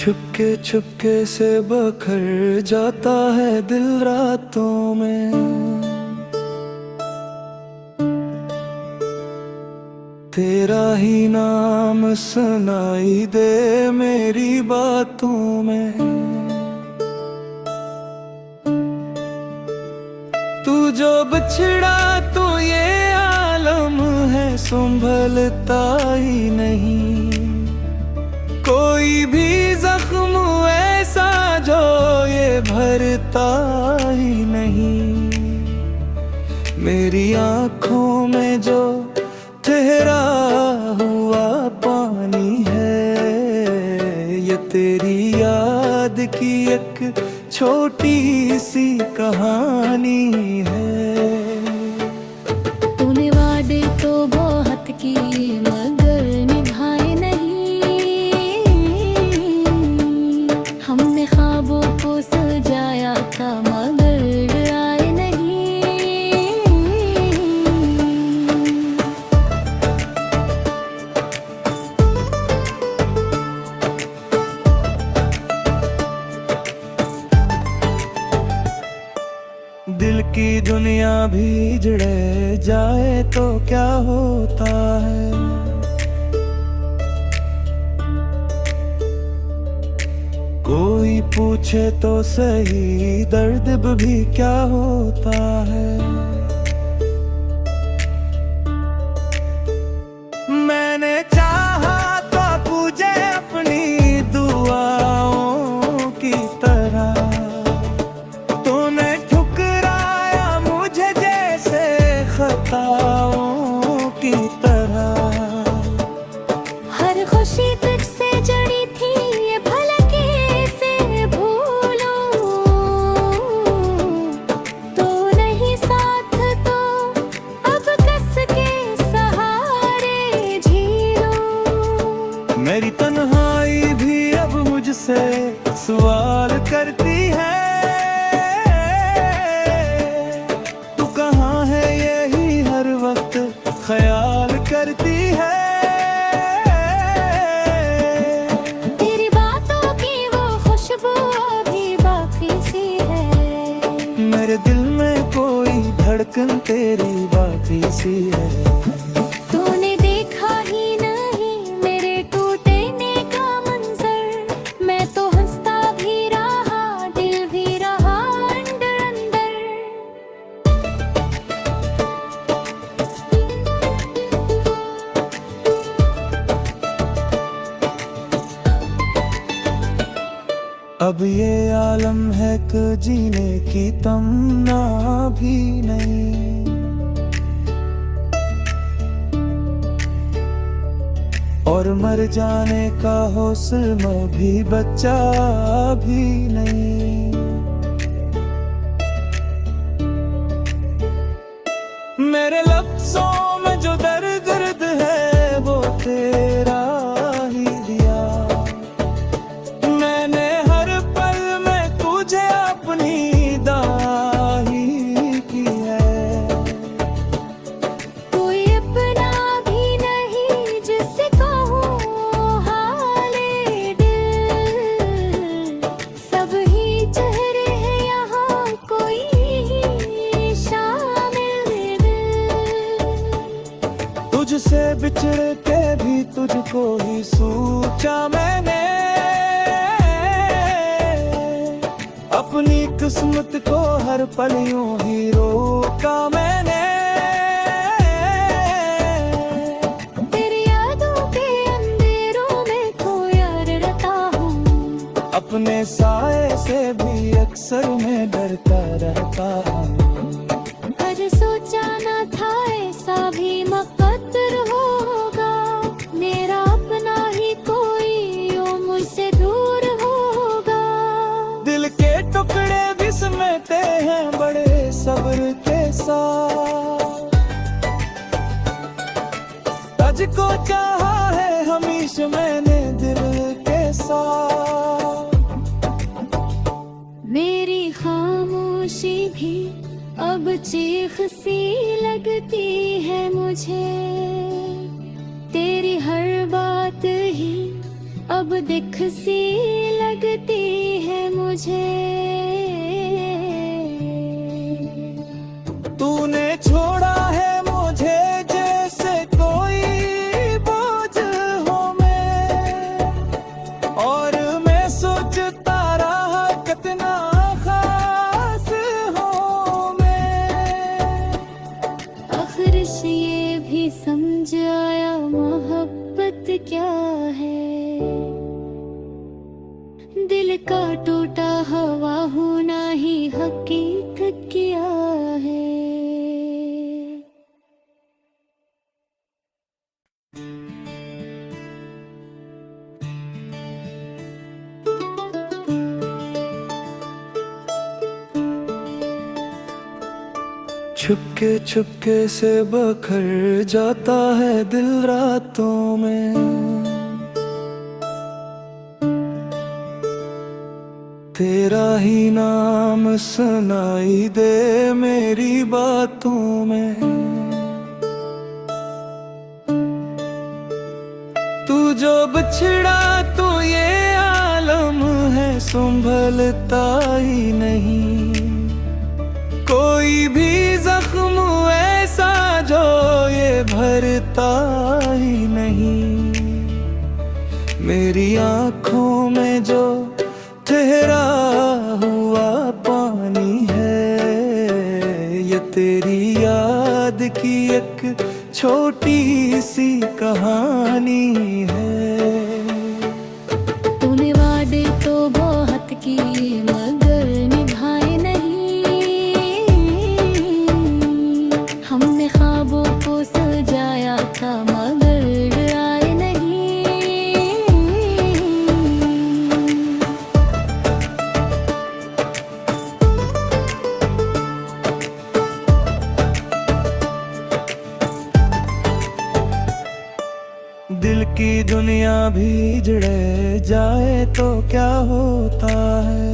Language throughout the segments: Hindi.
छुपके से बखर जाता है दिल रातों में। तेरा ही नाम सुनाई दे मेरी बातों में। तू जो बिछड़ा तो ये आलम है संभलता ही नहीं। कोई भी जख्म ऐसा जो ये भरता ही नहीं। मेरी आँखों में जो ठहरा हुआ पानी है, ये तेरी याद की एक छोटी सी कहानी है। तूने वादे तो बहुत किए मगर निभाए नहीं। हमने ख्वाबों को सजाया था मगर आए नहीं। दिल की दुनिया भी जड़े जाए तो क्या होता है। कोई पूछे तो सही दर्द भी क्या होता है। मैंने चाहा तो तुझे अपनी दुआओं की तरह, खताओं की तरह। हर खुशी तुझसे जड़ी थी ये भला कैसे भूलूं। तो नहीं साथ तो अब कस के सहारे झीलों। मेरी तन्हाई भी अब मुझसे सवाल करती है। ख्याल करती है। तेरी बातों की वो खुशबू अभी बाकी सी है। मेरे दिल में कोई धड़कन तेरी बाकी सी है। तूने देखा ही नहीं मेरे टूटने का मंजर। मैं तो हंसता भी रहा दिल भी रहा अंदर अंदर। अब ये आलम है कि जीने की तमन्ना भी नहीं। और मर जाने का हौसला भी बचा भी नहीं। मेरे लफ्ज़ों में जो दर्द है वो तेरा ही दिया। मैंने हर पल में तुझे अपनी दाही की है। कोई अपना भी नहीं जिससे कहूँ हाले दिल। सब ही चेहरे हैं यहाँ कोई शामिल दिल। तुझसे बिछड़ के भी तुझको ही सोचा मैंने। अपनी किस्मत को हर पल यूं ही रोका मैंने। तेरी यादों के अंधेरों में खोया रहता हूँ। अपने साए से भी अक्सर मैं डरता रहता हूँ। अरे सोचा ना था ऐसा भी मुकद्दर होगा। मेरा अपना ही कोई यूं मुझसे दूर होगा। दिल के टुकड़े भी समेटे हैं बड़े सब्र के साथ। तुझको चाहा है हमेशा मैंने दिल के साथ। मेरी खामोशी भी अब चीख सी लगती है मुझे। तेरी हर बात ही अब दिख सी लगती है मुझे। तूने छोड़ा है मुझे जैसे कोई बोझ हो मैं, और मैं सोचता रहा कितना खास हो मैं। आखिर ये भी समझ आया मोहब्बत क्या है। दिल का टूटा हवा होना ही हकीकत क्या है। छुपके छुपके से बखर जाता है दिल रातों में। तेरा ही नाम सुनाई दे मेरी बातों में। तू जो बिछड़ा तो ये आलम है संभलता ही नहीं। कोई भी जख्म ऐसा जो ये भरता ही नहीं। मेरी आँखों में जो ठहरा हुआ पानी है, ये तेरी याद की एक छोटी सी कहानी है। तूने वादे तो बहुत किए मगर निभाए नहीं। हमने ख्वाबों को सजाया था मगर आए नहीं। दिल की दुनिया भी जड़े जाए तो क्या होता है।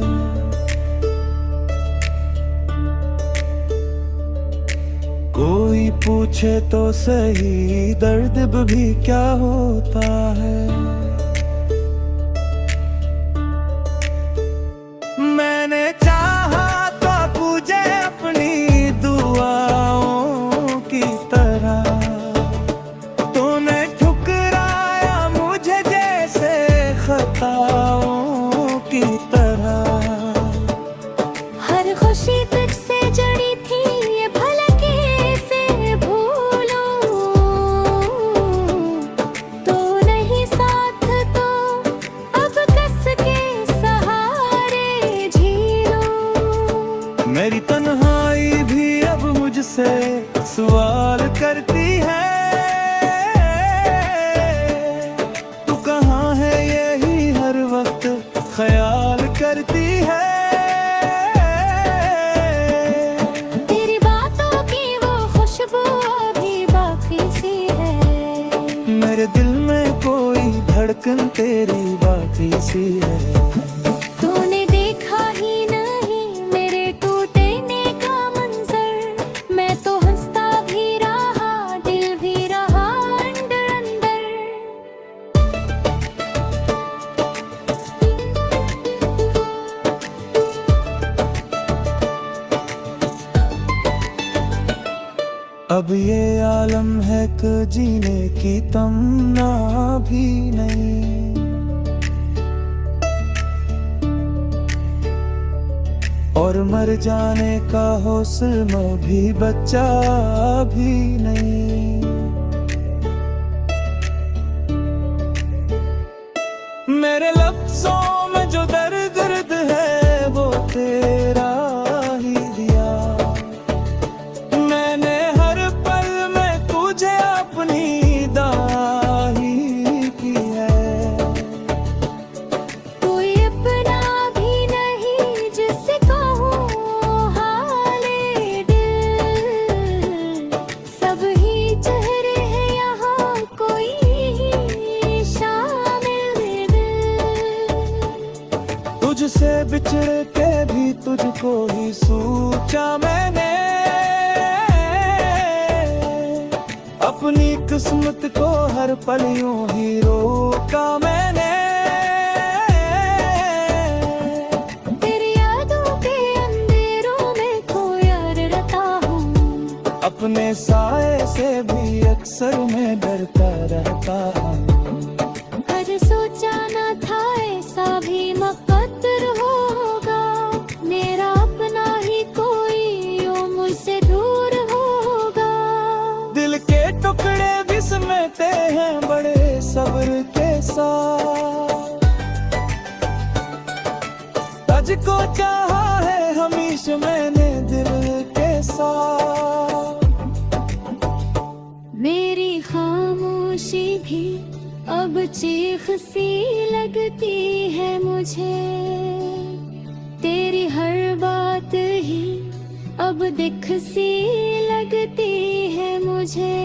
कोई पूछे तो सही दर्द भी क्या होता है। मैंने चाहा तो तुझे अपनी दुआओं की तरह, तूने ठुकराया मुझे जैसे खताओं की तरह। हर खुशी तुझसे जड़ी थी ये भला कैसे भूलूं। तो नहीं साथ तो अब कस के सहारे झीलूं। मेरी तन्हाई भी अब मुझसे सवाल करती है। तू कहाँ है यही हर वक्त ख्याल करती है। तेरी बातों की वो खुशबू अभी बाकी सी है। मेरे दिल में कोई धड़कन तेरी बाकी सी है। तूने देखा ही नहीं मेरे टूटने का मंजर। मैं तो हंसता भी रहा दिल भी रहा अंदर अंदर। अब ये आलम है कि जीने की तमन्ना भी नहीं। और मर जाने का हौसला भी बचा भी नहीं। मेरे लफ्जों में जो दर्द है वो तेरा ही दिया। मैंने हर पल में तुझे अपनी दाही की है। कोई अपना भी नहीं जिससे कहूँ हाले दिल। सब ही चेहरे हैं यहाँ कोई शामिल दिल। तुझसे बिछड़ के भी तुझको ही सोचा मैंने। अपनी किस्मत को हर पल यूं ही रोका मैंने। अपने साए से भी अक्सर मैं डरता रहता हूँ। पर सोचा न था ऐसा भी मुकद्दर होगा, मेरा अपना ही कोई यूं मुझसे दूर होगा। दिल के टुकड़े भी समेटे हैं बड़े सब्र के साथ, तुझको चाहा है हमेशा मैंने दिल के साथ। मेरी खामोशी भी अब चीख सी लगती है मुझे, तेरी हर बात ही अब दिख सी लगती है मुझे।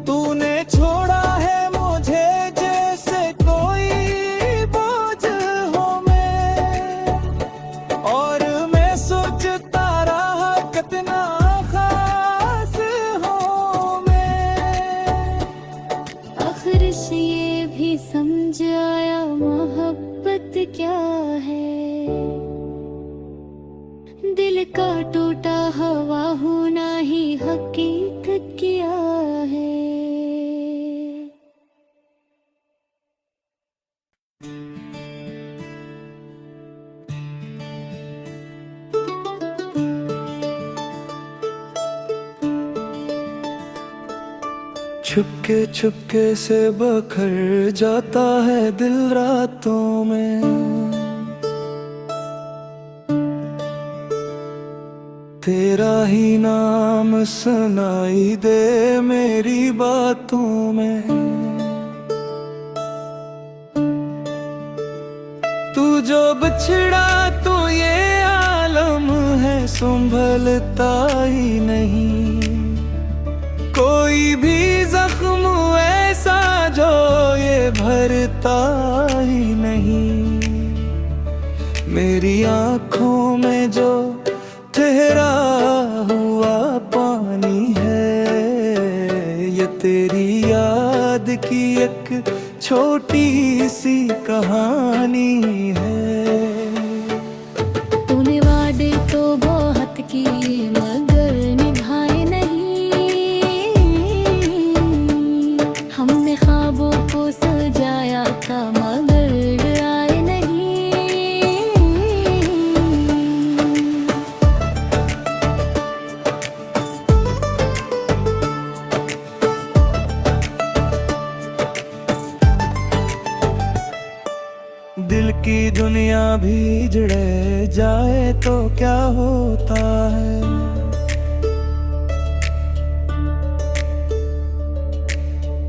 तूने छोड़ा है मुझे जैसे कोई बोझ हो मैं, और मैं सोचता रहा कितना खास हो मैं। आखिर से ये भी समझ आया मोहब्बत क्या है, दिल का टूटा हवा होना ही हकीकत क्या है। छुपके छुपके से बखर जाता है दिल रातों में, तेरा ही नाम सुनाई दे मेरी बातों में। तू जो बिछड़ा तो ये आलम है संभलता ही नहीं, कोई भी जख्म ऐसा जो ये भरता ही नहीं। मेरी आँखों में जो ठहरा हुआ पानी है, ये तेरी याद की एक छोटी सी कहानी है। तूने वादे तो बहुत किए मगर निभाए नहीं, हमने ख्वाबों को सजाया था मगर आए नहीं। दिल की दुनिया भी जड़े जाए तो क्या होता है,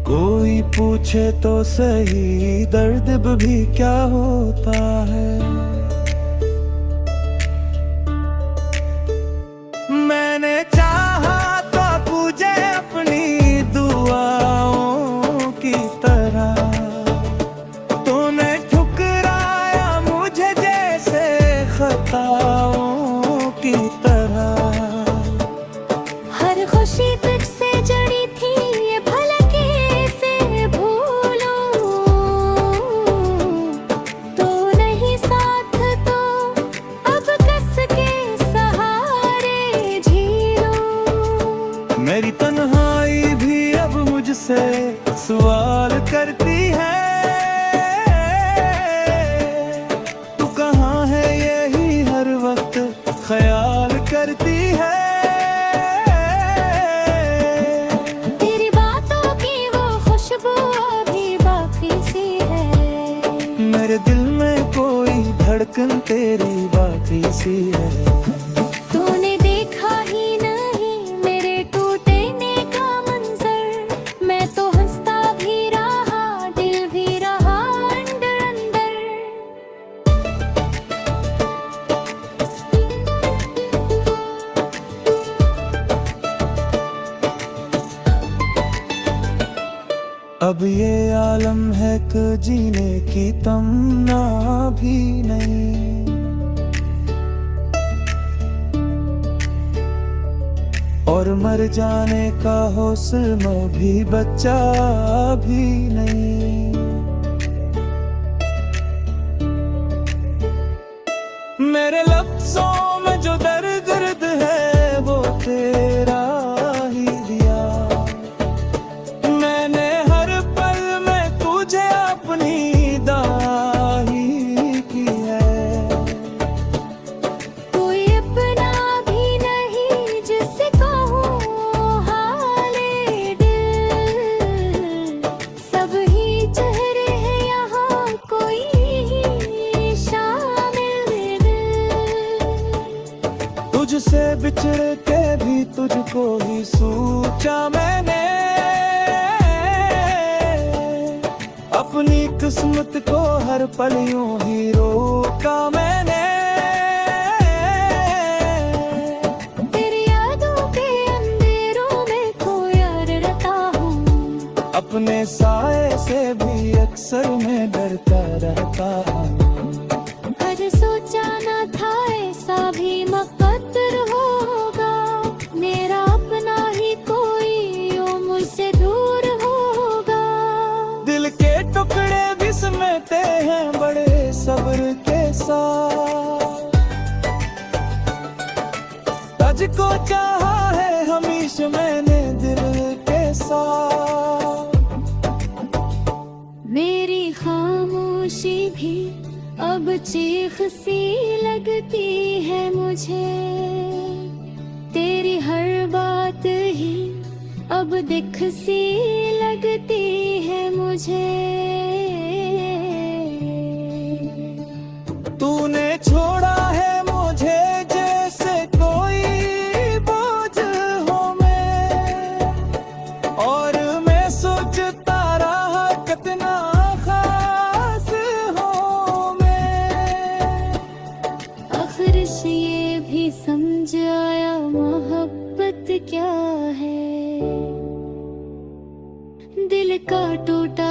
कोई पूछे तो सही दर्द भी क्या होता है। मैंने चाहा तो तुझे अपनी दुआओं की तरह, तूने ठुकराया मुझे जैसे खताओं की तरह। हर खुशी तुझसे जड़ी थी ये भला कैसे भूलूं, तो नहीं साथ तो अब कस के सहारे झीलूं। मेरी तन्हाई भी अब मुझसे सवाल करती है, तू कहाँ है यही हर वक्त ख्याल करती है। तेरी बातों की वो खुशबू अभी बाकी सी है, मेरे दिल में कोई धड़कन तेरी बाकी सी है। तूने देखा ही नहीं मेरे टूटने का मंजर, मैं तो हंसता भी रहा दिल भी रहा अंदर अंदर। अब ये आलम है कि जीने की तमन्ना भी नहीं, और मर जाने का हौसला भी बच्चा भी नहीं। मेरे लफ्जों में जो दर्द तुझसे बिछड़ के भी तुझको ही सोचा मैंने, अपनी किस्मत को हर पल यूं ही रोका मैंने। तेरी यादों के अंधेरों में खोया रहता हूँ, अपने साए से भी अक्सर मैं डरता रहता हूँ। कद सोचा न था ऐसा भी मुकद्दर होगा, मेरा अपना ही कोई यूं मुझसे दूर होगा। दिल के टुकड़े भी समेटे हैं बड़े सब्र के साथ, तुझको चाहा है हमेशा मैंने दिल के साथ। मेरी खामोशी भी अब चीख सी लगती है मुझे, तेरी हर बात ही अब दिख सी लगती है मुझे। तूने छोड़ा है मुझे जैसे कोई बोझ हो मैं, और मैं सोचता रहा कितना खास हो मैं। आखिर से ये भी समझ आया मोहब्बत क्या है, दिल का टूटा